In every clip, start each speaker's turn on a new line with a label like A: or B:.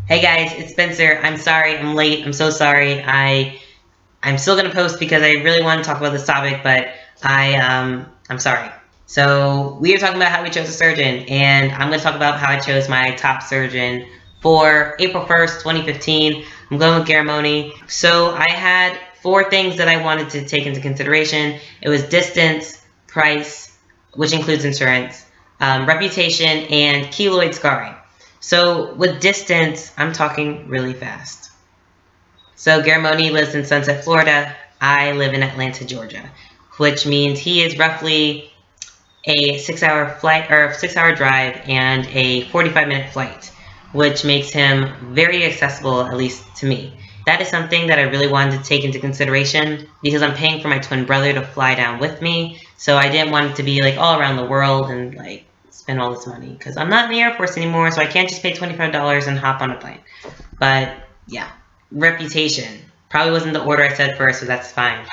A: Hey guys, it's Spencer. I'm sorry, I'm late. I'm so sorry. I'm still gonna post because I really want to talk about this topic, but I'm sorry. So we are talking about how we chose a surgeon, and I'm gonna talk about how I chose my top surgeon for April 1st, 2015. I'm going with Garamoni. So I had 4 things that I wanted to take into consideration. It was distance, price, which includes insurance, reputation, and keloid scarring. So with distance, I'm talking really fast. So Garamoni lives in Sunset, Florida. I live in Atlanta, Georgia, which means he is roughly a 6-hour flight or 6-hour drive and a 45-minute flight, which makes him very accessible, at least to me. That is something that I really wanted to take into consideration because I'm paying for my twin brother to fly down with me. So I didn't want it to be like all around the world and like spend all this money because I'm not in the Air Force anymore, so I can't just pay $25 and hop on a plane. But yeah, reputation probably wasn't the order I said first, so that's fine.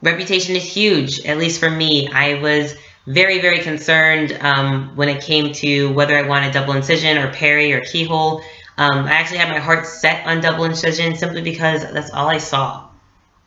A: Reputation is huge, at least for me. I was very, very concerned when it came to whether I wanted double incision or peri or keyhole. I actually had my heart set on double incision simply because that's all I saw,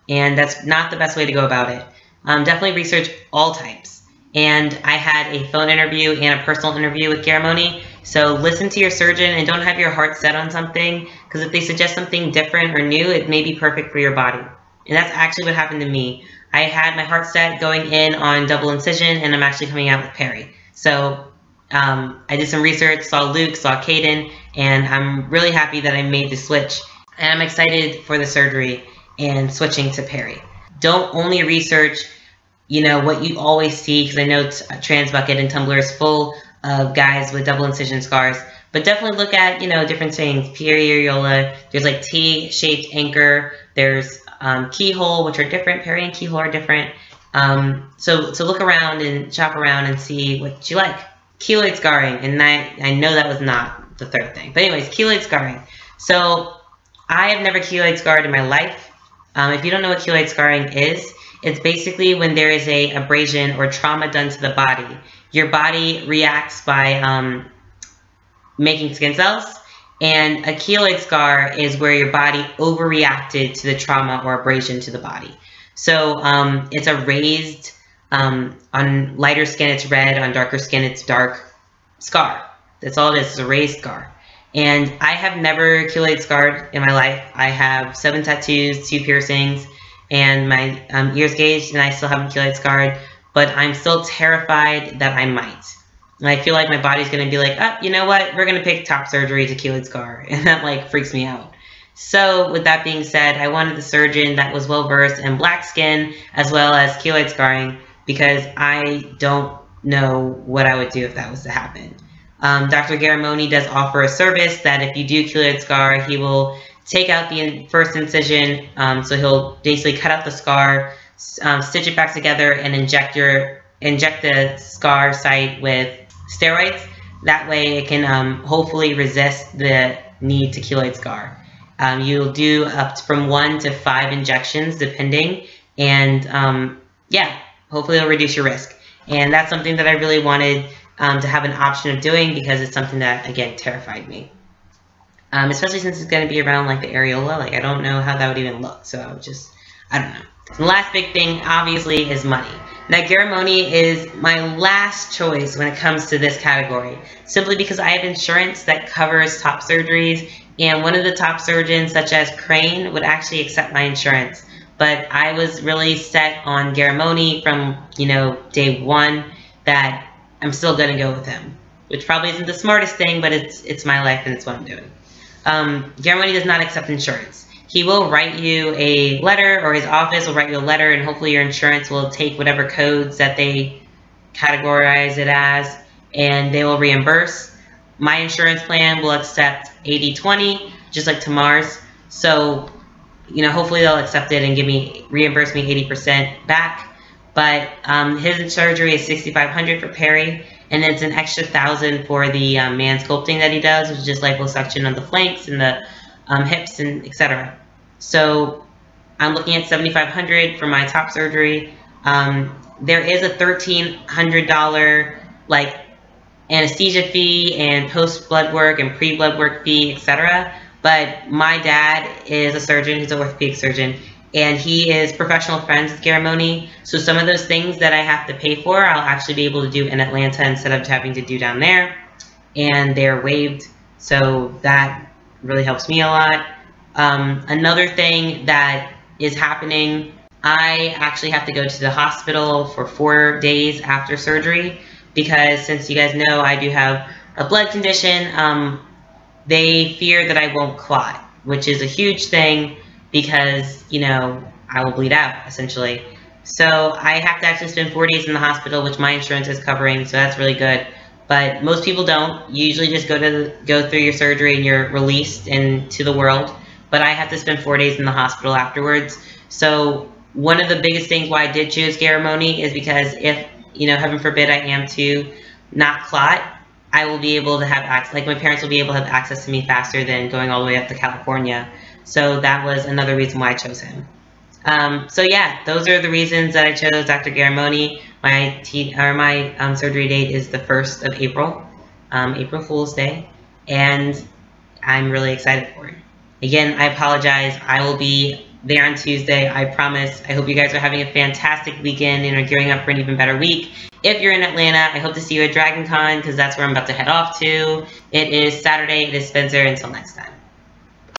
A: and that's not the best way to go about it. Definitely research all types. And I had a phone interview and a personal interview with Garamoni. So listen to your surgeon and don't have your heart set on something, because if they suggest something different or new, it may be perfect for your body. And that's actually what happened to me. I had my heart set going in on double incision, and I'm actually coming out with peri. So I did some research, saw Luke, saw Caden, and I'm really happy that I made the switch. And I'm excited for the surgery and switching to peri. Don't only research what you always see, because I know Transbucket and Tumblr is full of guys with double incision scars, but definitely look at, different things. Peri areola, there's like T-shaped anchor, there's keyhole, which are different. Peri and keyhole are different. So look around and shop around and see what you like. Keloid scarring, and I know that was not the 3rd thing. But anyways, keloid scarring. So I have never keloid scarred in my life. If you don't know what keloid scarring is, it's basically when there is a abrasion or trauma done to the body. Your body reacts by making skin cells, and a keloid scar is where your body overreacted to the trauma or abrasion to the body. So it's a raised, on lighter skin it's red, on darker skin it's dark scar. That's all it is, it's a raised scar. And I have never keloid scarred in my life. I have 7 tattoos, 2 piercings, and my ears gauged, and I still haven't keloid scarred, but I'm still terrified that I might. And I feel like my body's going to be like, oh, you know what, we're going to pick top surgery to keloid scar, and that like freaks me out. So with that being said, I wanted the surgeon that was well versed in black skin as well as keloid scarring, because I don't know what I would do if that was to happen. Dr. Garamoni does offer a service that if you do keloid scar, he will take out the first incision, so he'll basically cut out the scar, stitch it back together, and inject the scar site with steroids. That way it can hopefully resist the need to keloid scar. You'll do up from 1 to 5 injections depending, and yeah, hopefully it'll reduce your risk. And that's something that I really wanted to have an option of doing, because it's something that, again, terrified me. Especially since it's going to be around like the areola. Like, I don't know how that would even look. So I don't know. The last big thing, obviously, is money. Now, Garamoni is my last choice when it comes to this category, simply because I have insurance that covers top surgeries, and one of the top surgeons, such as Crane, would actually accept my insurance. But I was really set on Garamoni from, day 1, that I'm still going to go with him, which probably isn't the smartest thing, but it's my life and it's what I'm doing. Garamoni does not accept insurance. He will write you a letter, or his office will write you a letter, and hopefully your insurance will take whatever codes that they categorize it as, and they will reimburse. My insurance plan will accept 80/20, just like Tamar's. So, hopefully they'll accept it and reimburse me 80% back. But his surgery is $6,500 for peri, and it's an extra $1,000 for the man sculpting that he does, which is just liposuction of the flanks and the hips and etc. So I'm looking at $7,500 for my top surgery. There is a $1,300 like anesthesia fee and post-blood work and pre-blood work fee, etc. But my dad is a surgeon, he's an orthopedic surgeon, and he is professional friends with Garamoni. So some of those things that I have to pay for, I'll actually be able to do in Atlanta instead of having to do down there. And they're waived, so that really helps me a lot. Another thing that is happening, I actually have to go to the hospital for 4 days after surgery because, since you guys know, I do have a blood condition. They fear that I won't clot, which is a huge thing because, you know, I will bleed out, essentially. So I have to actually spend 4 days in the hospital, which my insurance is covering, so that's really good. But most people don't. You usually just go through your surgery and you're released into the world. But I have to spend 4 days in the hospital afterwards. So one of the biggest things why I did choose Garamoni is because if, you know, heaven forbid I am to not clot, I will be able to have access, like my parents will be able to have access to me faster than going all the way up to California. So that was another reason why I chose him. So yeah, those are the reasons that I chose Dr. Garamoni. My surgery date is the 1st of April, April Fool's Day, and I'm really excited for it. Again, I apologize. I will be there on Tuesday, I promise. I hope you guys are having a fantastic weekend and are gearing up for an even better week. If you're in Atlanta, I hope to see you at Dragon Con because that's where I'm about to head off to. It is Saturday. It is Spencer. Until next time.